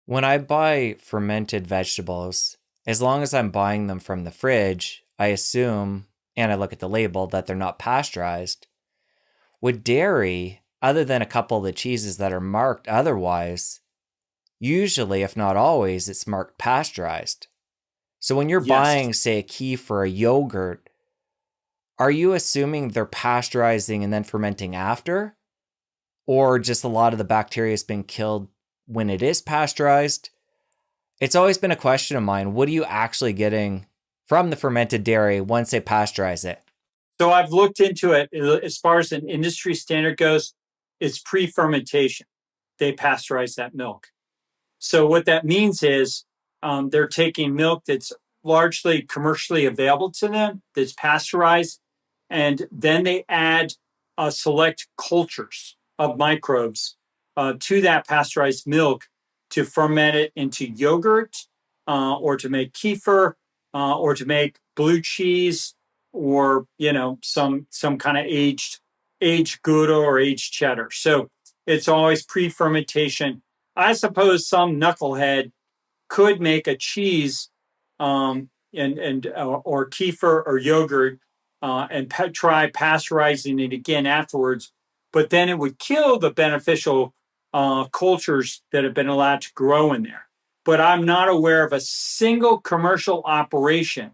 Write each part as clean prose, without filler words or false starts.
When I buy fermented vegetables, as long as I'm buying them from the fridge, I assume, and I look at the label, that they're not pasteurized. With dairy, other than a couple of the cheeses that are marked otherwise, usually, if not always, it's marked pasteurized. So when you're Yes. buying, say, a kefir or a yogurt, are you assuming they're pasteurizing and then fermenting after? Or just a lot of the bacteria has been killed when it is pasteurized? It's always been a question of mine. What are you actually getting from the fermented dairy once they pasteurize it? So I've looked into it. As far as an industry standard goes, it's pre-fermentation. They pasteurize that milk. So what that means is they're taking milk that's largely commercially available to them, that's pasteurized, and then they add select cultures of microbes to that pasteurized milk to ferment it into yogurt or to make kefir or to make blue cheese or some kind of aged Gouda or aged cheddar. So it's always pre-fermentation. I suppose some knucklehead could make a cheese or kefir or yogurt and try pasteurizing it again afterwards, but then it would kill the beneficial cultures that have been allowed to grow in there. But I'm not aware of a single commercial operation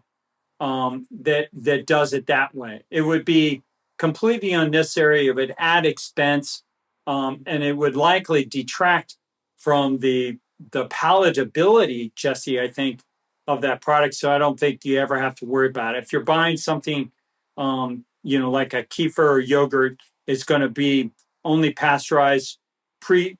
that does it that way. It would be completely unnecessary. It would add expense, and it would likely detract from the palatability, Jesse. I think of that product. So I don't think you ever have to worry about it. If you're buying something, like a kefir or yogurt, it's going to be only pasteurized pre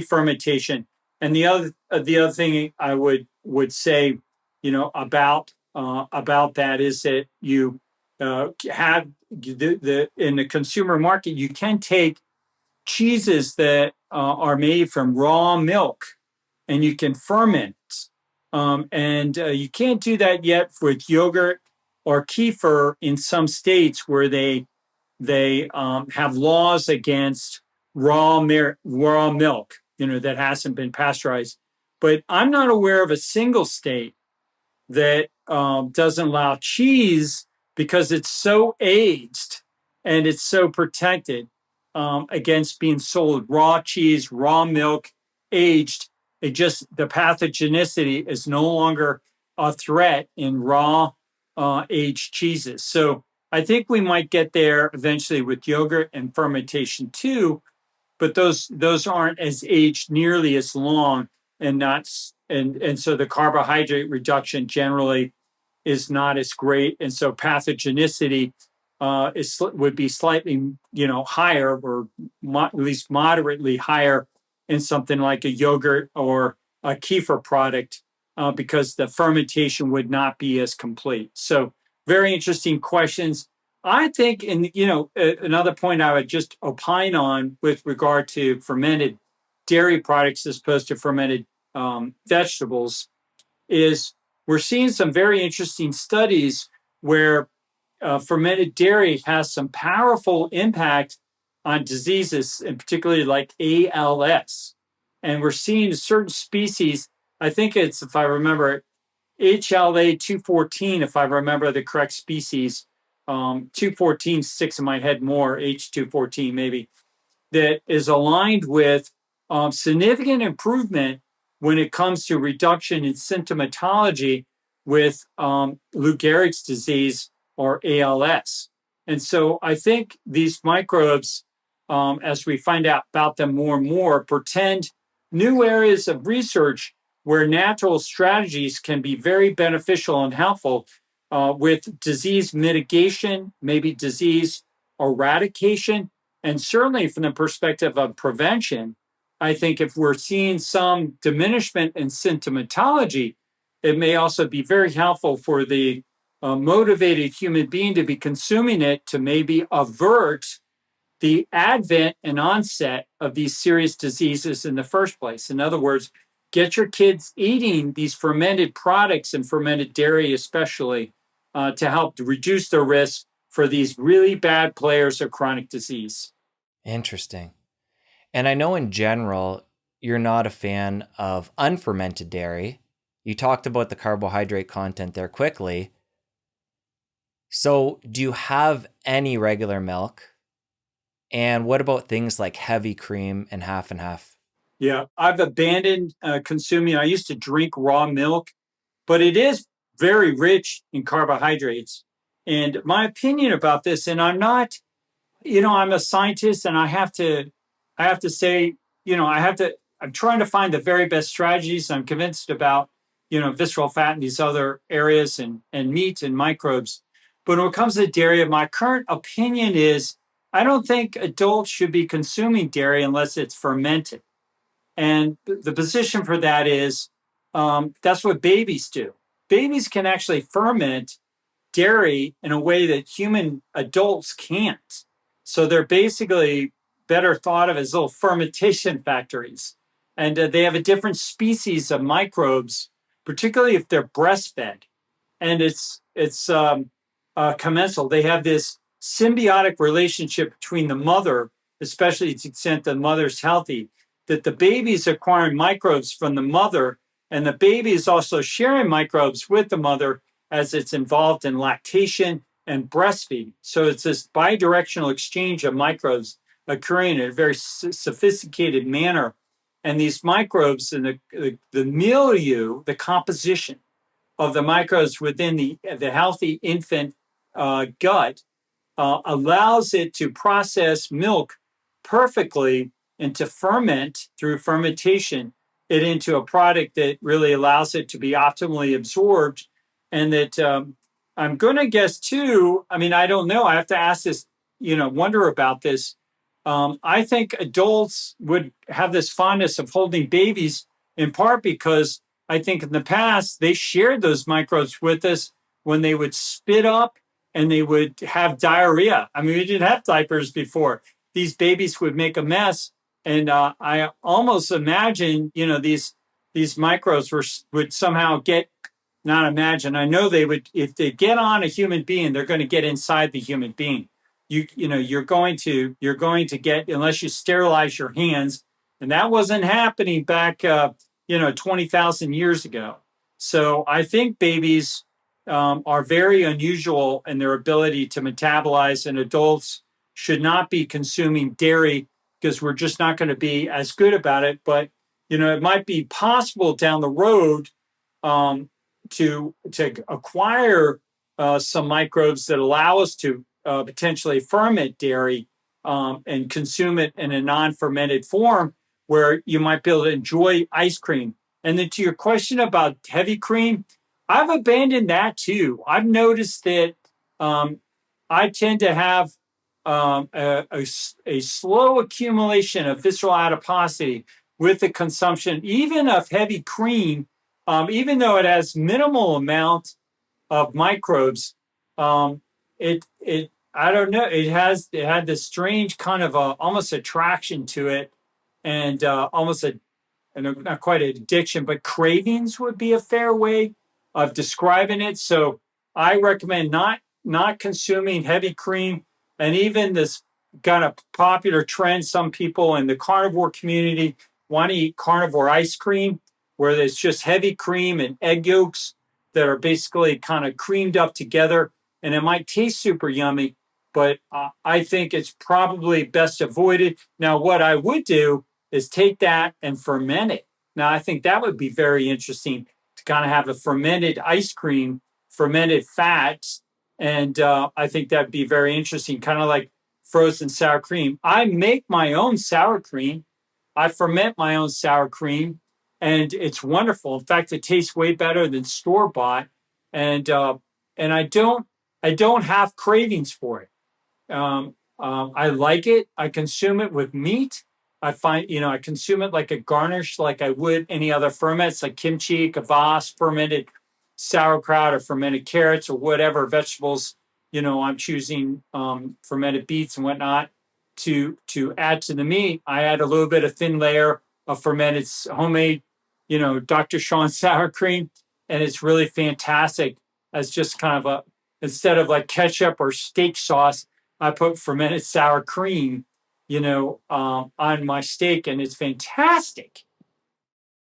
fermentation. And the other thing I would say about that is that you have in the consumer market, you can take cheeses that are made from raw milk and you can ferment. And you can't do that yet with yogurt or kefir in some states where they have laws against raw milk, that hasn't been pasteurized. But I'm not aware of a single state that doesn't allow cheese because it's so aged and it's so protected against being sold raw cheese, raw milk, aged. It just the pathogenicity is no longer a threat in raw aged cheeses. So I think we might get there eventually with yogurt and fermentation too, but those aren't as aged nearly as long and not and so the carbohydrate reduction generally is not as great, and so pathogenicity would be slightly higher or at least moderately higher in something like a yogurt or a kefir product because the fermentation would not be as complete. So very interesting questions. I think, and another point I would just opine on with regard to fermented dairy products as opposed to fermented vegetables is we're seeing some very interesting studies where fermented dairy has some powerful impact on diseases, and particularly like ALS. And we're seeing certain species, I think it's, if I remember, HLA 214, if I remember the correct species, 214 sticks in my head more, H214 maybe, that is aligned with significant improvement when it comes to reduction in symptomatology with Lou Gehrig's disease or ALS. And so I think these microbes, as we find out about them more and more, portend new areas of research where natural strategies can be very beneficial and helpful with disease mitigation, maybe disease eradication, and certainly from the perspective of prevention. I think if we're seeing some diminishment in symptomatology, it may also be very helpful for the motivated human being to be consuming it to maybe avert the advent and onset of these serious diseases in the first place. In other words, get your kids eating these fermented products and fermented dairy, especially, to help to reduce the risk for these really bad players of chronic disease. Interesting. And I know in general, you're not a fan of unfermented dairy. You talked about the carbohydrate content there quickly. So, do you have any regular milk? And what about things like heavy cream and half and half? Yeah, I've abandoned consuming. I used to drink raw milk, but it is very rich in carbohydrates. And my opinion about this, and I'm not, I'm a scientist, and I have to say, I'm trying to find the very best strategies. I'm convinced about, visceral fat and these other areas, and meat and microbes. But when it comes to dairy, my current opinion is I don't think adults should be consuming dairy unless it's fermented. And the position for that is that's what babies do. Babies can actually ferment dairy in a way that human adults can't. So they're basically better thought of as little fermentation factories. And they have a different species of microbes, particularly if they're breastfed. And it's commensal. They have this symbiotic relationship between the mother, especially to the extent the mother's healthy, that the baby is acquiring microbes from the mother, and the baby is also sharing microbes with the mother as it's involved in lactation and breastfeeding. So it's this bidirectional exchange of microbes occurring in a very sophisticated manner. And these microbes and the milieu, the composition of the microbes within the healthy infant gut allows it to process milk perfectly and to ferment through fermentation it into a product that really allows it to be optimally absorbed. And that I'm going to guess too, I mean, I don't know. I have to ask this, wonder about this. I think adults would have this fondness of holding babies in part because I think in the past they shared those microbes with us when they would spit up and they would have diarrhea. I mean, we didn't have diapers before. These babies would make a mess, and I almost imagine, these microbes would somehow get, not imagine. I know they would, if they get on a human being, they're going to get inside the human being. You're going to get, unless you sterilize your hands, and that wasn't happening back 20,000 years ago. So I think babies are very unusual in their ability to metabolize, and adults should not be consuming dairy because we're just not going to be as good about it. But it might be possible down the road um, to acquire some microbes that allow us to potentially ferment dairy and consume it in a non-fermented form, where you might be able to enjoy ice cream. And then to your question about heavy cream, I've abandoned that too. I've noticed that um, I tend to have a slow accumulation of visceral adiposity with the consumption, even of heavy cream, even though it has minimal amount of microbes. It I don't know. It had this strange kind of almost attraction to it, and almost a, and not quite an addiction, but cravings would be a fair way of describing it. So I recommend not consuming heavy cream, and even this kind of popular trend. Some people in the carnivore community want to eat carnivore ice cream, where there's just heavy cream and egg yolks that are basically kind of creamed up together, and it might taste super yummy, but I think it's probably best avoided. Now, what I would do is take that and ferment it. Now, I think that would be very interesting to kind of have a fermented ice cream, fermented fats. And I think that'd be very interesting, kind of like frozen sour cream. I make my own sour cream. I ferment my own sour cream, and it's wonderful. In fact, it tastes way better than store bought, and and I don't have cravings for it. I like it. I consume it with meat. I find, I consume it like a garnish, like I would any other ferments, like kimchi, kvass, fermented sauerkraut, or fermented carrots, or whatever vegetables, I'm choosing, fermented beets and whatnot to add to the meat. I add a little bit of thin layer of fermented homemade, Dr. Sean sour cream, and it's really fantastic as just kind of a, instead of like ketchup or steak sauce, I put fermented sour cream, on my steak, and it's fantastic.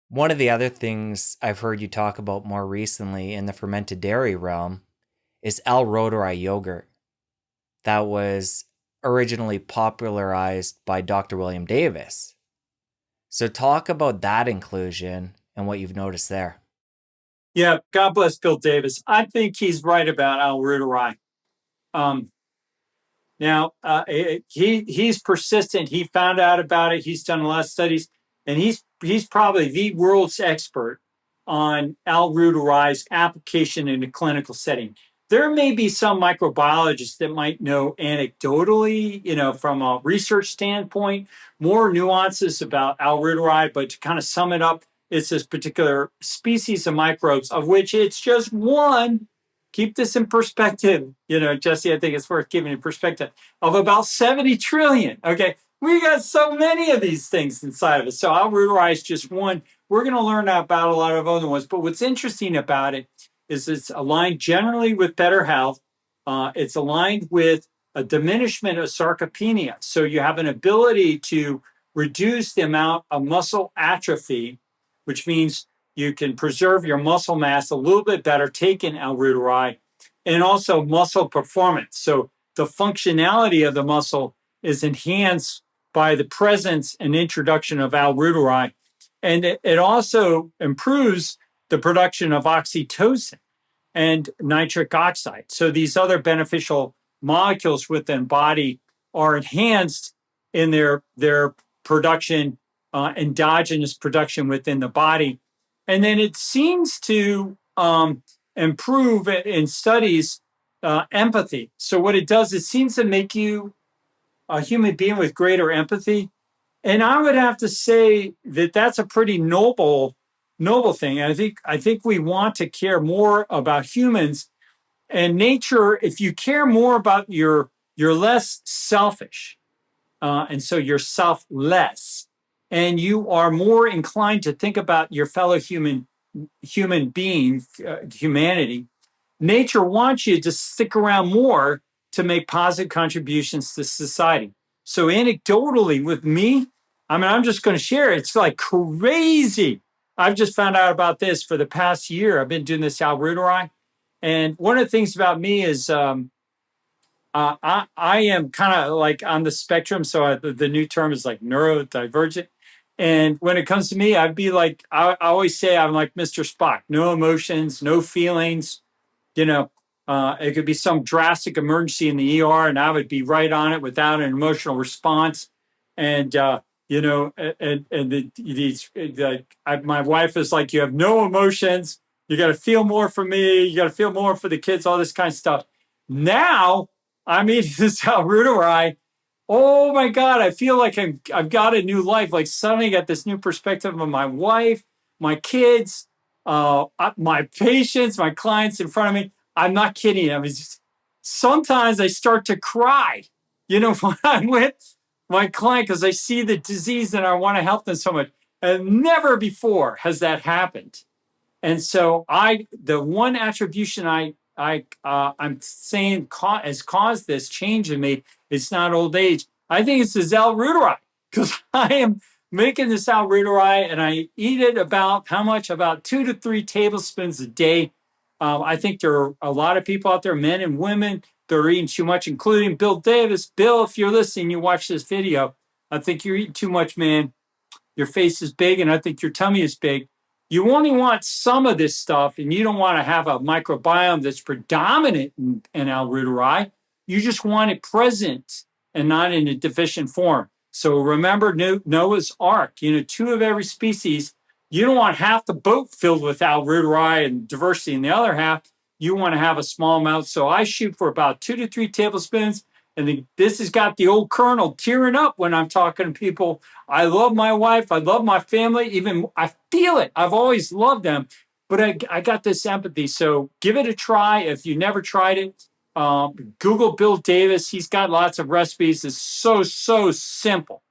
One of the other things I've heard you talk about more recently in the fermented dairy realm is L. reuteri yogurt that was originally popularized by Dr. William Davis. So talk about that inclusion and what you've noticed there. Yeah, God bless Bill Davis. I think he's right about Al Ruderai. Um, Now, he's persistent. He found out about it. He's done a lot of studies, and he's probably the world's expert on albuterol's application in a clinical setting. There may be some microbiologists that might know anecdotally, from a research standpoint, more nuances about albuterol, but to kind of sum it up, it's this particular species of microbes of which it's just one. Keep this in perspective, Jesse. I think it's worth giving in perspective of about 70 trillion. Okay. We got so many of these things inside of us. So I'll rutilize just one. We're going to learn about a lot of other ones. But what's interesting about it is it's aligned generally with better health. It's aligned with a diminishment of sarcopenia. So you have an ability to reduce the amount of muscle atrophy, which means you can preserve your muscle mass a little bit better taking L-Reuteri, and also muscle performance. So the functionality of the muscle is enhanced by the presence and introduction of L-Reuteri. And it also improves the production of oxytocin and nitric oxide. So these other beneficial molecules within body are enhanced in their production, endogenous production within the body. And then it seems to improve in studies empathy. So what it does, it seems to make you a human being with greater empathy. And I would have to say that that's a pretty noble thing. I think we want to care more about humans and nature. If you care more about you're less selfish, and so you're selfless, and you are more inclined to think about your fellow human being, humanity. Nature wants you to stick around more to make positive contributions to society. So anecdotally with me, I'm just going to share it. It's like crazy. I've just found out about this for the past year. I've been doing this Albuterol. And one of the things about me is I am kind of like on the spectrum. So the new term is like neurodivergent. And when it comes to me, I'd be like, I always say I'm like Mr. Spock, no emotions, no feelings, you know, it could be some drastic emergency in the ER, and I would be right on it without an emotional response. And my wife is like, you have no emotions. You got to feel more for me. You got to feel more for the kids. All this kind of stuff. Now I'm eating this Ruderai. Oh my God, I feel like I've got a new life. Like suddenly I got this new perspective of my wife, my kids, my patients, my clients in front of me. I'm not kidding. Sometimes I start to cry, when I'm with my client because I see the disease and I want to help them so much. And never before has that happened. And so the one attribution I'm saying has caused this change in me, it's not old age. I think it's the L-Reuteri because I am making this L-Reuteri and I eat it about how much? About 2 to 3 tablespoons a day. I think there are a lot of people out there, men and women, that are eating too much, including Bill Davis. Bill, if you're listening, you watch this video. I think you're eating too much, man. Your face is big, and I think your tummy is big. You only want some of this stuff, and you don't want to have a microbiome that's predominant in L-Reuteri. You just want it present and not in a deficient form. So remember Noah's Ark, 2 of every species. You don't want half the boat filled with L-Reuteri and diversity in the other half. You want to have a small amount. So I shoot for about 2 to 3 tablespoons. And this has got the old colonel tearing up when I'm talking to people. I love my wife. I love my family. Even I feel it. I've always loved them, but I got this empathy. So give it a try. If you never tried it, Google Bill Davis. He's got lots of recipes. It's so simple.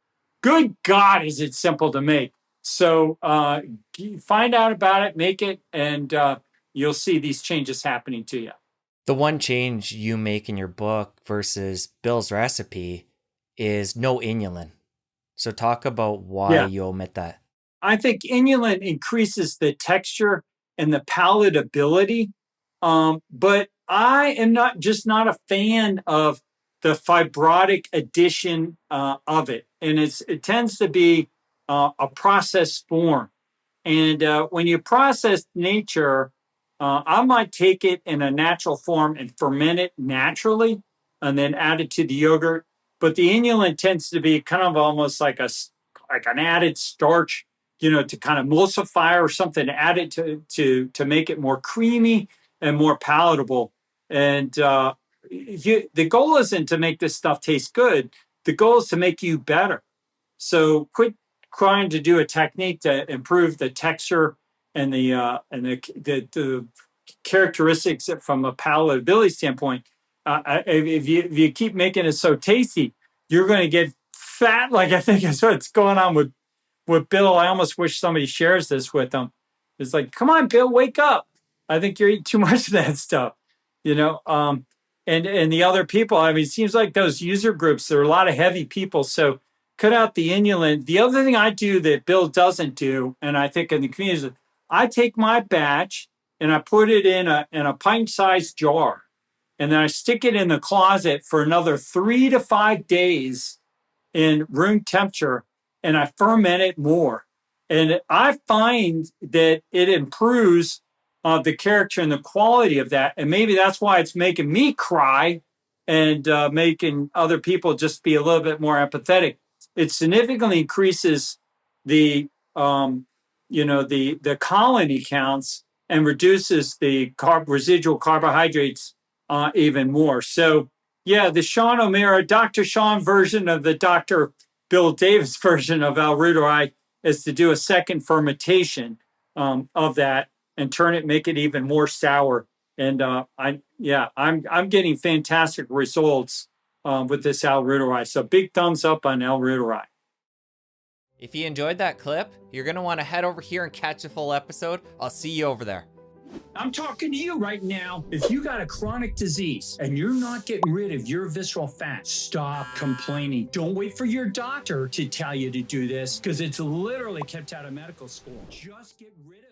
Good God, is it simple to make? So find out about it, make it, and you'll see these changes happening to you. The one change you make in your book versus Bill's recipe is no inulin. So talk about why Yeah. you omit that. I think inulin increases the texture and the palatability, but I am not a fan of the fibrotic addition of it, and it tends to be a processed form. And when you process nature, I might take it in a natural form and ferment it naturally, and then add it to the yogurt. But the inulin tends to be kind of almost like an added starch, to kind of emulsify or something, to add it to make it more creamy and more palatable. And the goal isn't to make this stuff taste good. The goal is to make you better. So quit trying to do a technique to improve the texture and the characteristics from a palatability standpoint. If you keep making it so tasty, you're going to get fat. Like I think is what's going on with Bill. I almost wish somebody shares this with him. It's like, come on, Bill, wake up. I think you're eating too much of that stuff, you know. And the other people, I mean, it seems like those user groups, there are a lot of heavy people. So cut out the inulin. The other thing I do that Bill doesn't do, and I think in the community, is I take my batch and I put it in a pint-sized jar, and then I stick it in the closet for another 3 to 5 days in room temperature, and I ferment it more. And I find that it improves the character and the quality of that. And maybe that's why it's making me cry and making other people just be a little bit more empathetic. It significantly increases the the colony counts and reduces the residual carbohydrates even more. So yeah, the Sean O'Mara, Dr. Sean version of the Dr. Bill Davis version of L-reuteri is to do a second fermentation of that and turn it, make it even more sour. And I'm getting fantastic results with this L-reuteri. So big thumbs up on L-reuteri. If you enjoyed that clip, you're going to want to head over here and catch the full episode. I'll see you over there. I'm talking to you right now. If you got a chronic disease and you're not getting rid of your visceral fat, stop complaining. Don't wait for your doctor to tell you to do this, because it's literally kept out of medical school. Just get rid of